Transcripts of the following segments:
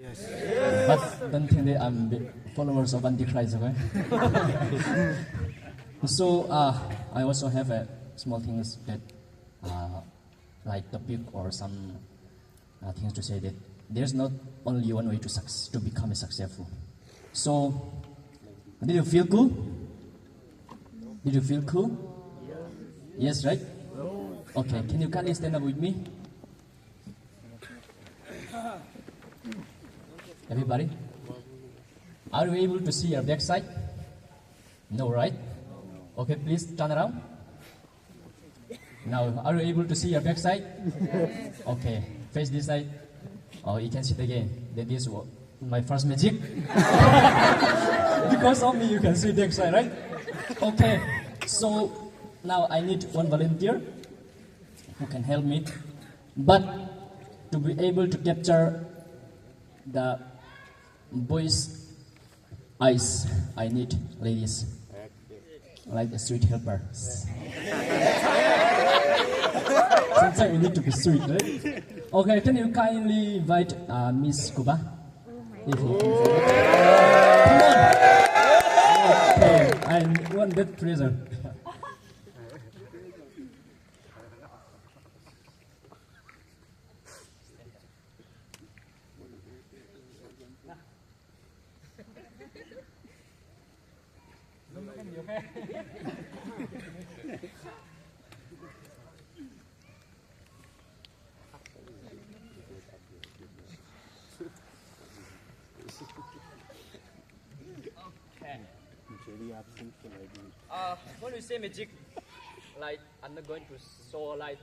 Yes. But don't think that I'm the followers of Antichrist, okay? So I also have a small things that like topic or some things to say that there's not only one way to become a successful. So did you feel cool? Did you feel cool? Yes, right? Okay, can you kindly stand up with me? Everybody? Are you able to see your backside? No, right? Okay, please turn around. Now, are you able to see your backside? Okay, face this side. Oh, you can see it again. That is my first magic. Because of me, you can see backside, right? Okay, so now I need one volunteer who can help me. But to be able to capture the boys' eyes, I need ladies like the street helper. Sometimes you need to be sweet, right? Okay, can you kindly invite Miss Kuba? If you can. Come on. Okay, I want that treasure. When we say magic, like I'm not going to show like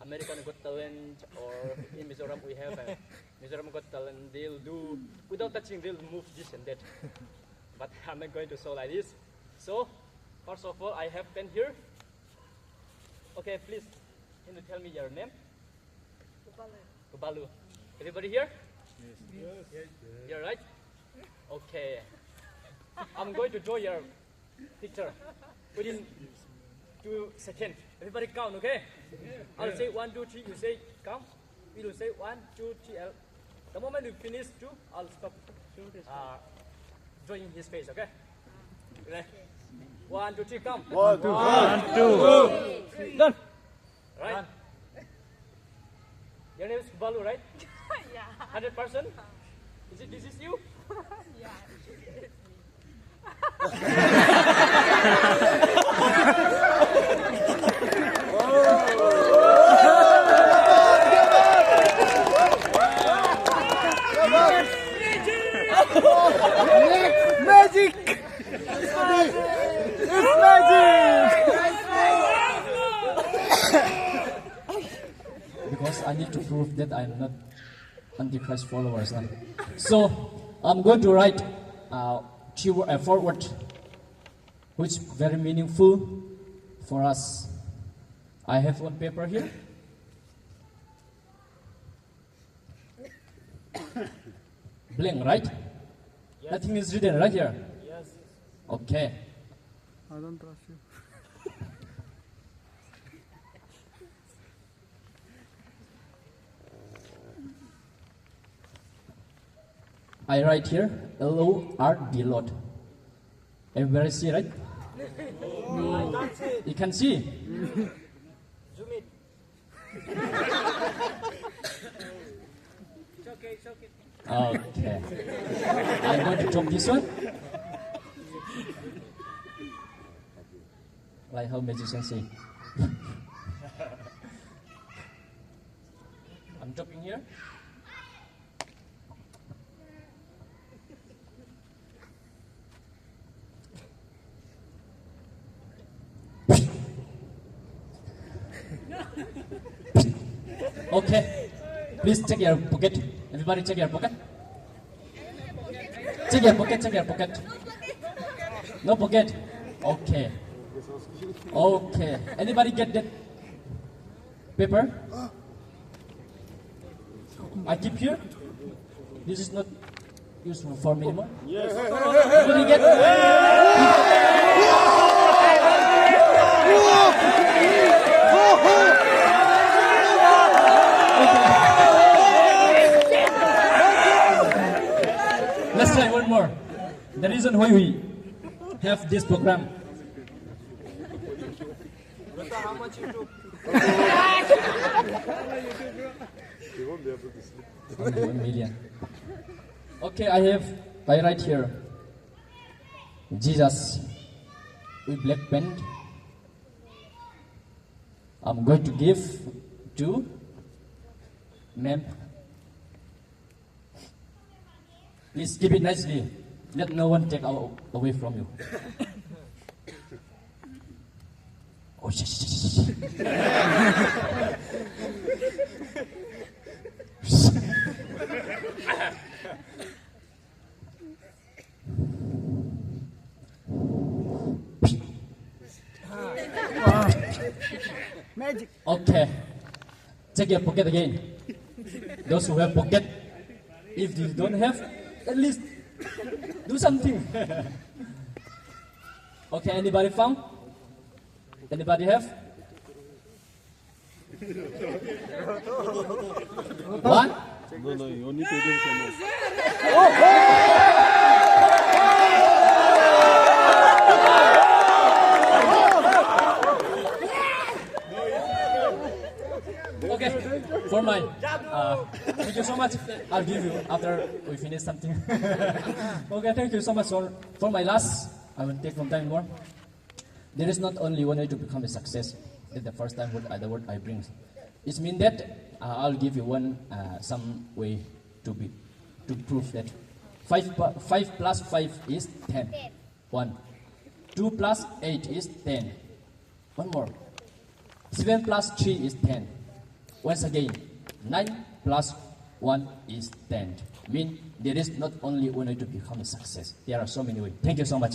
American Got Talent or in Mizoram we have a Mizoram Got Talent. They'll do without touching. They'll move this and that. But I'm not going to show like this. So first of all, I have pen here. Okay, please, can you tell me your name? Kubalu. Everybody here? Yes. You're right. Okay. I'm going to draw your picture within 2 seconds. Everybody count, okay? I'll say 1, 2, 3. You say count. We will say 1, 2, 3. The moment you finish 2, I'll stop drawing his face, okay? Okay. 1, 2, 3, count. 1, 2, 3. Done. Right. Your name is Balu, right? Yeah. 100%. This is you? Yeah. Magic! It's magic! Because I need to prove that I'm not Antichrist followers. So I'm going to write a forward which is very meaningful for us. I have one paper here. Blank, right? Yes. Nothing is written right here. Yes. Okay. I don't trust you. I write here, Lord. Everybody see, right? No, I can't see. You can see. Zoom it. It's okay, it's okay. Okay. I'm going to drop this one. Like how magicians say. I'm dropping here. Okay. Please check your pocket. Everybody check your pocket. Check your pocket, check your pocket. No pocket. Okay. Okay. Anybody get that paper? I keep here. This is not useful for me anymore. Yes. Anybody get? Let's try one more. The reason why we have this program. Brother, how much you took? Only 1 million. Okay, I write here. Jesus with black pen. I'm going to give to ma'am. Please keep it nicely. Let no one take away from you. Oh, shh. Magic. Okay. Check your pocket again. Those who have pocket, if you don't have, at least do something. Okay, anybody found? Anybody have? What? No, you only pay them so much. Okay, for mine. Thank you so much. I'll give you after we finish something. Okay, thank you so much. For my last, I will take from time more. There is not only one way to become a success. That's the first time the word I bring. It means that I'll give you some way to prove that 5 plus 5 is 10. 1. 2 plus 8 is 10. One more. 7 plus 3 is 10. Once again, 9 plus 1 is 10. Mean there is not only one way to become a success. There are so many ways. Thank you so much.